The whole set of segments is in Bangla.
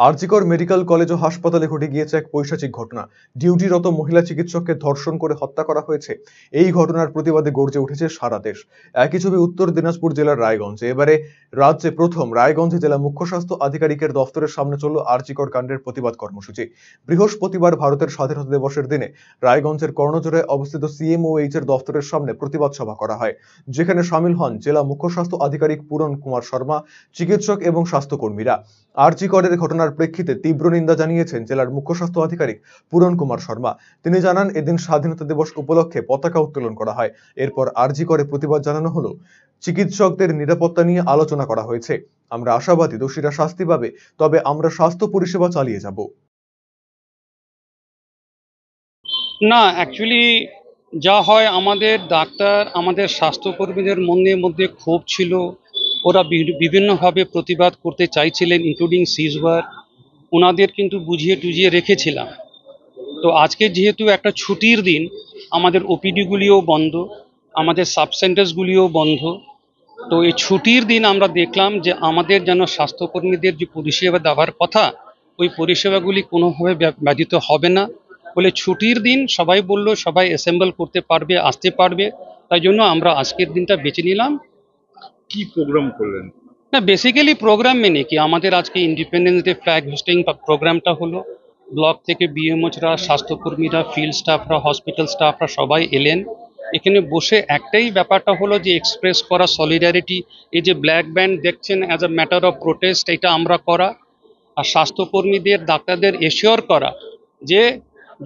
আরজিকর মেডিকেল কলেজ ও হাসপাতালে ঘটে গিয়েছে এক পৈশাচিক ঘটনা। ডিউটিরত মহিলা চিকিৎসককে ধর্ষণ করে হত্যা করা হয়েছে। এই ঘটনার প্রতিবাদে গর্জে উঠেছে সারা দেশ। একই ছবি উত্তর দিনাজপুর জেলার রায়গঞ্জে। এবারে রাজ্যে প্রথম রায়গঞ্জে জেলা মুখ্য স্বাস্থ্য আধিকারিকের দফতরের সামনে চলল আরজিকর কাণ্ডের প্রতিবাদ কর্মসূচি। বৃহস্পতিবার ভারতের স্বাধীনতা দিবসের দিনে রায়গঞ্জের কর্ণজোড়ায় অবস্থিত সিএমওএইচ এর দফতরের সামনে প্রতিবাদ সভা করা হয়, যেখানে সামিল হন জেলা মুখ্য স্বাস্থ্য আধিকারিক পূরণ কুমার শর্মা, চিকিৎসক এবং স্বাস্থ্যকর্মীরা। আরজিকরের ঘটনার প্রেক্ষিতে তীব্র নিন্দা জানিয়েছেন জেলার মুখ্য স্বাস্থ্য আধিকারিক পূরণ কুমার শর্মা। তিনি জানান, এদিন স্বাধীনতা দিবস উপলক্ষে পতাকা উত্তোলন করা হয়। এরপর আরজিকরে প্রতিবাদ জানানো হলো। চিকিৎসকদের নিরাপত্তা নিয়ে আলোচনা করা হয়েছে। আমরা আশাবাদী দোষীরা শাস্তি পাবে, তবে আমরা স্বাস্থ্য পরিষেবা চালিয়ে যাব। না, অ্যাকচুয়ালি যা হয়, আমাদের ডাক্তার, আমাদের স্বাস্থ্যকর্মীদের মনের মধ্যে ক্ষোভ ছিল। ওরা বিভিন্নভাবে প্রতিবাদ করতে চাইছিলেন, ইনক্লুডিং সিজওয়ার। ওনাদের কিন্তু বুঝিয়ে টুঝিয়ে রেখেছিলাম। তো আজকে যেহেতু একটা ছুটির দিন, আমাদের ওপিডিগুলিও বন্ধ, আমাদের সাবসেন্টার্সগুলিও বন্ধ। তো এই ছুটির দিন আমরা দেখলাম যে আমাদের যেন স্বাস্থ্যকর্মীদের যে পরিষেবা দেওয়ার কথা, ওই পরিষেবাগুলি কোনোভাবে ব্যাহত হবে না বলে ছুটির দিন সবাই বলল সবাই অ্যাসেম্বল করতে পারবে, আসতে পারবে। তাই জন্য আমরা আজকের দিনটা বেছে নিলাম। কি প্রোগ্রাম করলেন? না, বেসিক্যালি প্রোগ্রাম মেনে কি, আমাদের আজকে ইন্ডিপেন্ডেন্স ডে ফ্ল্যাগ হোস্টিং প্রোগ্রামটা হলো। ব্লক থেকে বিএমওচরা, স্বাস্থ্যকর্মীরা, ফিল্ড স্টাফরা, হসপিটাল স্টাফরা সবাই এলেন। এখানে বসে একটাই ব্যাপারটা হলো যে এক্সপ্রেস করা সলিডারিটি। এই যে ব্ল্যাক ব্যান্ড দেখছেন, as a matter of protest, এটা আমরা করা। আর স্বাস্থ্যকর্মীদের, ডাক্তারদের এশিওর করা যে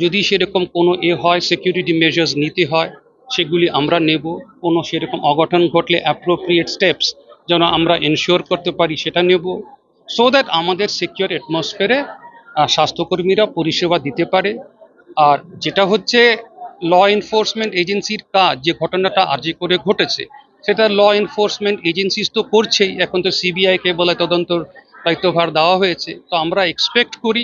যদি সেরকম কোনো হয়, সিকিউরিটি মেজার্স নিতে হয়, সেগুলি আমরা নেব। কোনো সেরকম অঘটন ঘটলে অ্যাপ্রোপ্রিয়েট স্টেপস যেন আমরা এনশিওর করতে পারি, সেটা নেব, সো দ্যাট আমাদের সিকিউর অ্যাটমসফিয়ারে স্বাস্থ্যকর্মীরা পরিষেবা দিতে পারে। আর যেটা হচ্ছে ল এনফোর্সমেন্ট এজেন্সির কাজ, যে ঘটনাটা আরজি করে ঘটেছে, সেটা ল এনফোর্সমেন্ট এজেন্সিস তো করছেই। এখন তো সিবিআইকে বলে তদন্তর দায়িত্বভার দেওয়া হয়েছে। তো আমরা এক্সপেক্ট করি,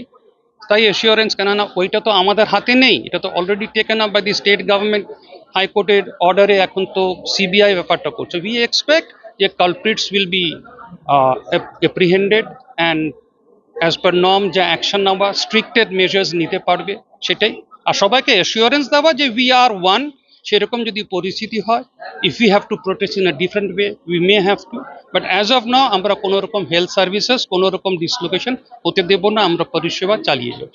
তাই অ্যাসিওরেন্স, কেননা ওইটা তো আমাদের হাতে নেই, এটা তো already taken up by the state government. হাইকোর্টের অর্ডারে এখন তো সিবিআই ব্যাপারটা করছে। উই এক্সপেক্ট যে culprits will be apprehended and as per norm যা অ্যাকশন নেওয়া, স্ট্রিক্টেড মেজার্স নিতে পারবে, সেটাই। আর সবাইকে অ্যাসিওরেন্স দেওয়া যে উই আর ওয়ান। সেরকম যদি পরিস্থিতি হয়, if you have to protest in a different way, we may have to, but as of now আমরা কোনো রকম হেলথ সার্ভিসেস, কোনো রকম ডিসলোকেশন হতে দেব না। আমরা পরিষেবা চালিয়ে যাব।